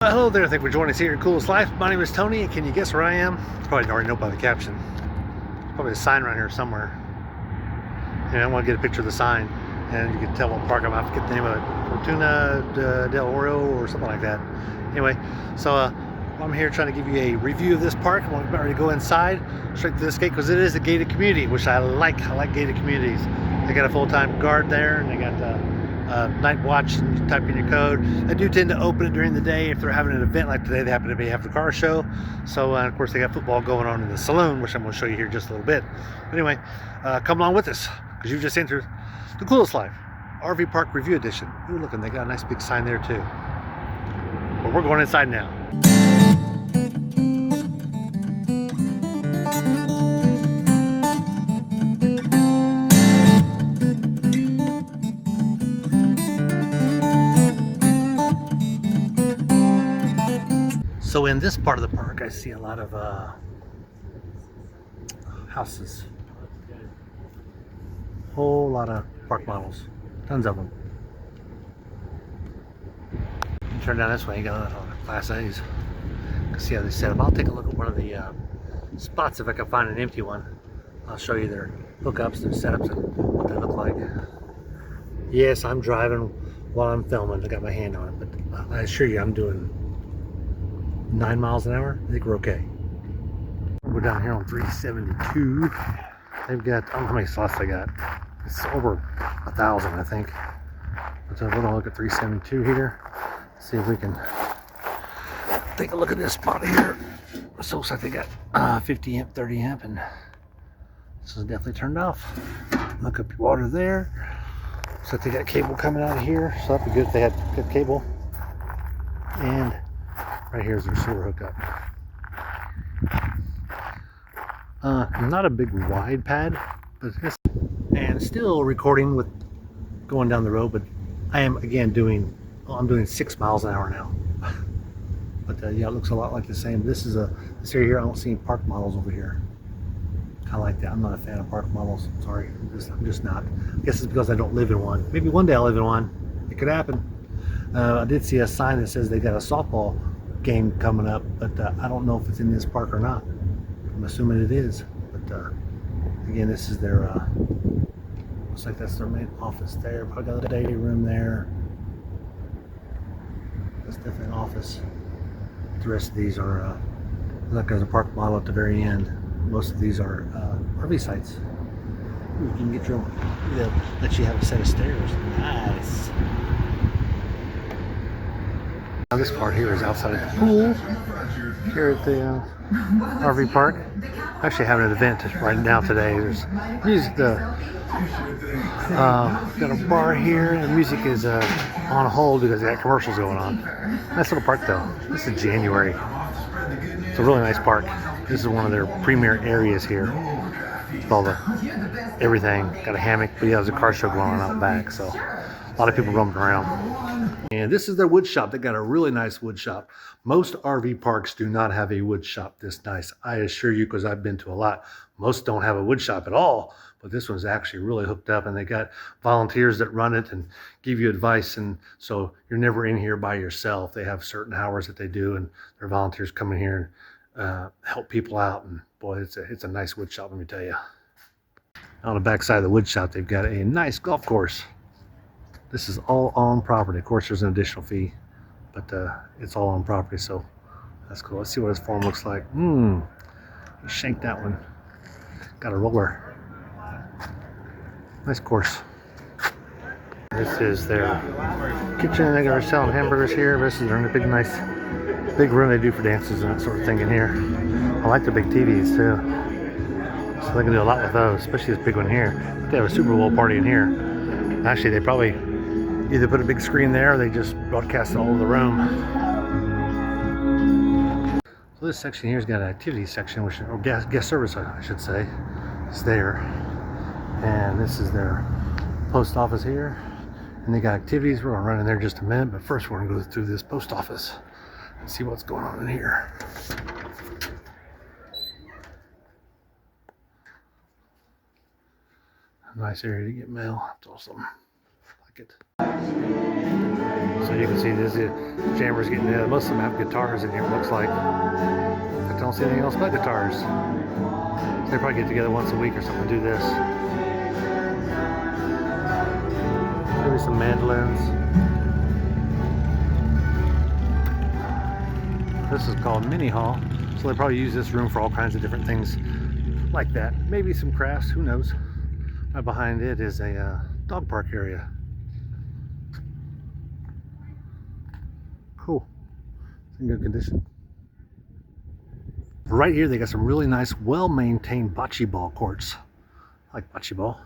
Hello there, thank you for joining us here at Coolest Life. My name is Tony, and can you guess where I am? You probably already know by the caption. There's probably a sign around here somewhere. And I want to get a picture of the sign, and you can tell what park I'm at. I forget the name of it. Fortuna Del Oro or something like that. Anyway, so I'm here trying to give you a review of this park. I'm about ready to go inside, straight to this gate, because it is a gated community, which I like. I like gated communities. They got a full-time guard there, and they got night watch, and you type in your code. They do tend to open it during the day if they're having an event like today. They happen to have the car show. So of course they got football going on in the saloon, which I'm going to show you here in just a little bit. But anyway, come along with us, because you've just entered the Coolest Life RV Park Review Edition. Ooh, look, and they got a nice big sign there too. But we're going inside now. So in this part of the park, I see a lot of houses. Whole lot of park models. Tons of them. You turn down this way, you got a lot of Class A's. You can see how they set up. I'll take a look at one of the spots if I can find an empty one. I'll show you their hookups, their setups, and what they look like. Yes, I'm driving while I'm filming. I got my hand on it, but I assure you I'm doing 9 miles an hour. I think we're okay. We're down here on 372. They've got, I don't know how many slots they got. It's over 1,000, I think. But we're gonna look at 372 here. See if we can take a look at this spot here. So it looks like they got 50 amp, 30 amp, and this is definitely turned off. Look up your water there. Looks like they got cable coming out of here, so that'd be good if they had good cable. And right here's their sewer hookup. Not a big wide pad, but and still recording with going down the road, but I am again doing, I'm doing 6 miles an hour now. But yeah, it looks a lot like the same. This area here, I don't see any park models over here. I like that. I'm not a fan of park models. Sorry, I'm just not. I guess it's because I don't live in one. Maybe one day I'll live in one. It could happen. I did see a sign that says they got a softball game coming up, but I don't know if it's in this park or not. I'm assuming it is, but again, this is their looks like that's their main office there. Probably got a day room there. That's definitely an office. The rest of these are like there's a park model at the very end. Most of these are RV sites. Ooh, you can get your own, they'll let you have a set of stairs. Nice. Now this part here is outside of the pool here at the RV park. Actually having an event right now today. There's music, got a bar here, and music is on hold because they got commercials going on. Nice little park though. This is January. It's a really nice park. This is one of their premier areas here. With all the everything. Got a hammock, but yeah, there's a car show going on out back, so a lot of people roaming around. And this is their wood shop. They got a really nice wood shop. Most RV parks do not have a wood shop this nice. I assure you, because I've been to a lot. Most don't have a wood shop at all, but this one's actually really hooked up, and they got volunteers that run it and give you advice, and so you're never in here by yourself. They have certain hours that they do, and their volunteers come in here and help people out, and boy, it's a nice wood shop, let me tell you. On the back side of the wood shop, they've got a nice golf course. This is all on property. Of course, there's an additional fee, but it's all on property, so that's cool. Let's see what his form looks like. He shanked that one. Got a roller. Nice course. This is their kitchen. They are selling hamburgers here. This is their big, nice, big room they do for dances and that sort of thing in here. I like the big TVs too, so they can do a lot with those, especially this big one here. They have a Super Bowl party in here. Actually, they probably either put a big screen there or they just broadcast it all over the room. So this section here's got an activity section, which, or guest service, I should say. It's there. And this is their post office here. And they got activities. We're gonna run in there in just a minute, but first we're gonna go through this post office and see what's going on in here. A nice area to get mail. It's awesome. like it. So you can see this jammers getting in. Most of them have guitars in here, it looks like. I don't see anything else but guitars. So they probably get together once a week or something to do this. Maybe some mandolins. This is called Mini Hall. So they probably use this room for all kinds of different things like that. Maybe some crafts, who knows. Right behind it is a dog park area. Cool. It's in good condition. Right here they got some really nice, well-maintained bocce ball courts. I like bocce ball.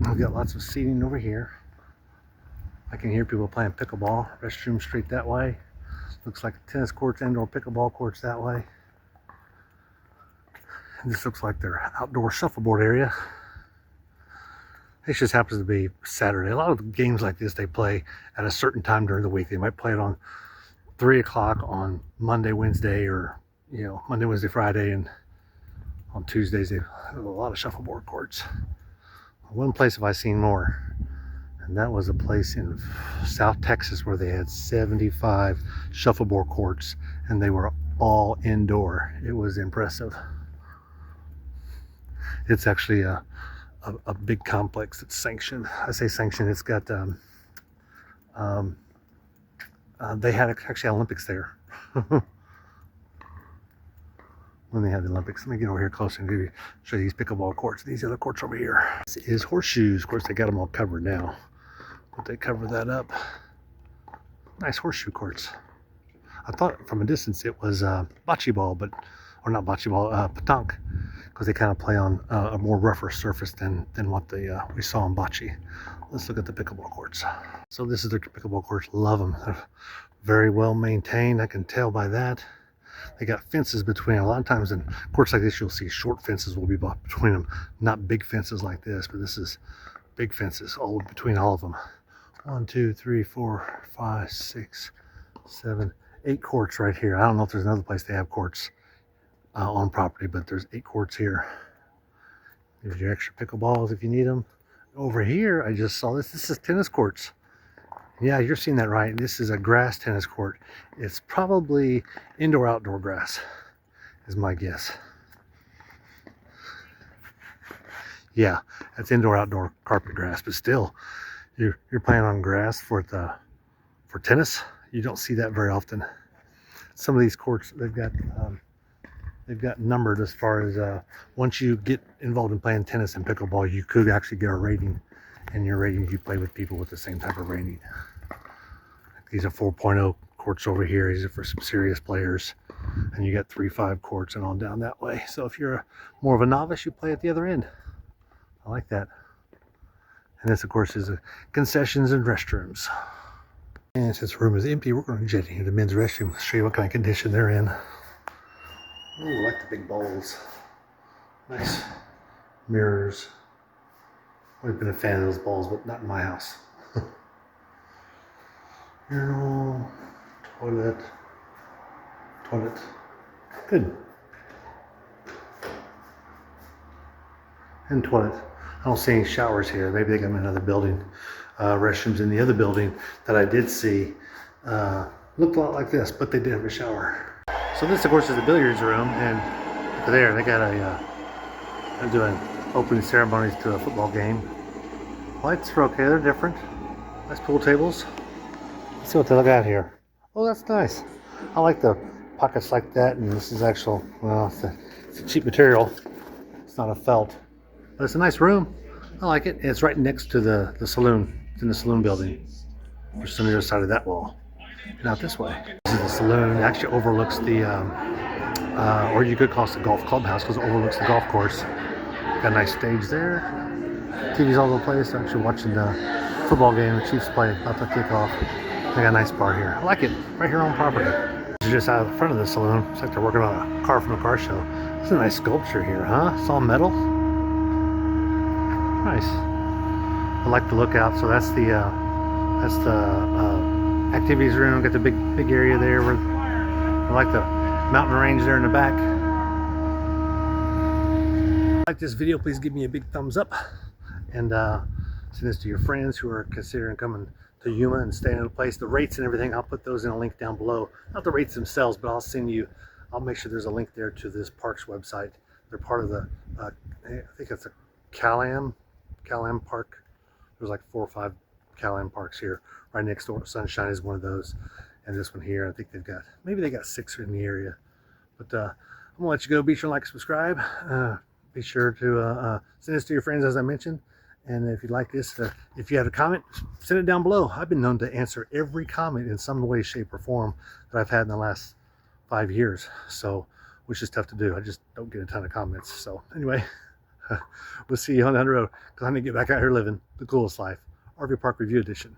We've got lots of seating over here. I can hear people playing pickleball. Restroom straight that way. Looks like tennis courts, indoor pickleball courts that way. And this looks like their outdoor shuffleboard area. It just happens to be Saturday. A lot of games like this they play at a certain time during the week. They might play it on 3 o'clock on Monday, Wednesday, or Monday, Wednesday, Friday, and on Tuesdays they have a lot of shuffleboard courts. One place have I seen more, and that was a place in South Texas where they had 75 shuffleboard courts, and they were all indoor. It was impressive. It's actually a big complex that's sanctioned. I say sanctioned, it's got they had actually Olympics there. When they had the Olympics. Let me get over here closer and show you these pickleball courts. These other courts over here. This is horseshoes. Of course, they got them all covered now, but they cover that up. Nice horseshoe courts. I thought from a distance it was bocce ball, or not bocce ball, petanque, because they kind of play on a more rougher surface than what we saw in bocce. Let's look at the pickleball courts. So this is their pickleball courts. Love them. They're very well maintained. I can tell by that. They got fences between. A lot of times in courts like this, you'll see short fences will be between them, not big fences like this. But this is big fences all between all of them. 1, 2, 3, 4, 5, 6, 7, 8 courts right here. I don't know if there's another place they have courts on property, but there's 8 courts here. There's your extra pickleballs if you need them. Over here, I just saw this. This is tennis courts. Yeah, you're seeing that right. This is a grass tennis court. It's probably indoor-outdoor grass, is my guess. Yeah, that's indoor-outdoor carpet grass, but still, you're playing on grass for tennis. You don't see that very often. Some of these courts they've got numbered as far as once you get involved in playing tennis and pickleball, you could actually get a rating. And your ratings, you play with people with the same type of rating. These are 4.0 courts over here. These are for some serious players. And you got 3.5 courts and on down that way. So if you're more of a novice, you play at the other end. I like that. And this, of course, is concessions and restrooms. And since the room is empty, we're going to jet into the men's restroom. Show you what kind of condition they're in. Ooh, I like the big bowls. Nice mirrors. I've been a fan of those balls, but not in my house. Urinal, toilet. Good. And toilet. I don't see any showers here. Maybe they got them in another building. Restrooms in the other building that I did see looked a lot like this, but they did have a shower. So this, of course, is the billiards room, and there they got they're doing opening ceremonies to a football game. Lights are okay, they're different. Nice pool tables. Let's see what they look at here. Oh, that's nice. I like the pockets like that, and this is actual, well, it's a cheap material. It's not a felt, but it's a nice room. I like it. It's right next to the saloon. It's in the saloon building. Just on the other side of that wall. Not this way. This is the saloon. It actually overlooks the, or you could call it the golf clubhouse because it overlooks the golf course. Got a nice stage there. TV's all over the place. I'm actually watching the football game the Chiefs play about to kick off. They got a nice bar here. I like it. Right here on property. It's just out of the front of the saloon. It's like they're working on a car from a car show. It's a nice sculpture here, huh? It's all metal. Nice. I like the lookout. So that's the activities room. Got the big area there. Where I like the mountain range there in the back. If you like this video, please give me a big thumbs up. and send this to your friends who are considering coming to Yuma and staying in a place. The rates and everything, I'll put those in a link down below. Not the rates themselves, but I'll make sure there's a link there to this park's website. They're part of the, I think it's a Cal-Am Park. There's like 4 or 5 Cal-Am parks here. Right next door, Sunshine is one of those. And this one here, I think maybe they got 6 in the area. But I'm gonna let you go. Be sure to like, subscribe. Be sure to send this to your friends, as I mentioned. And if you like this, if you have a comment, send it down below. I've been known to answer every comment in some way, shape, or form that I've had in the last 5 years. So, which is tough to do. I just don't get a ton of comments. So anyway, we'll see you on down the road, because I need to get back out here living the coolest life. RV Park Review Edition.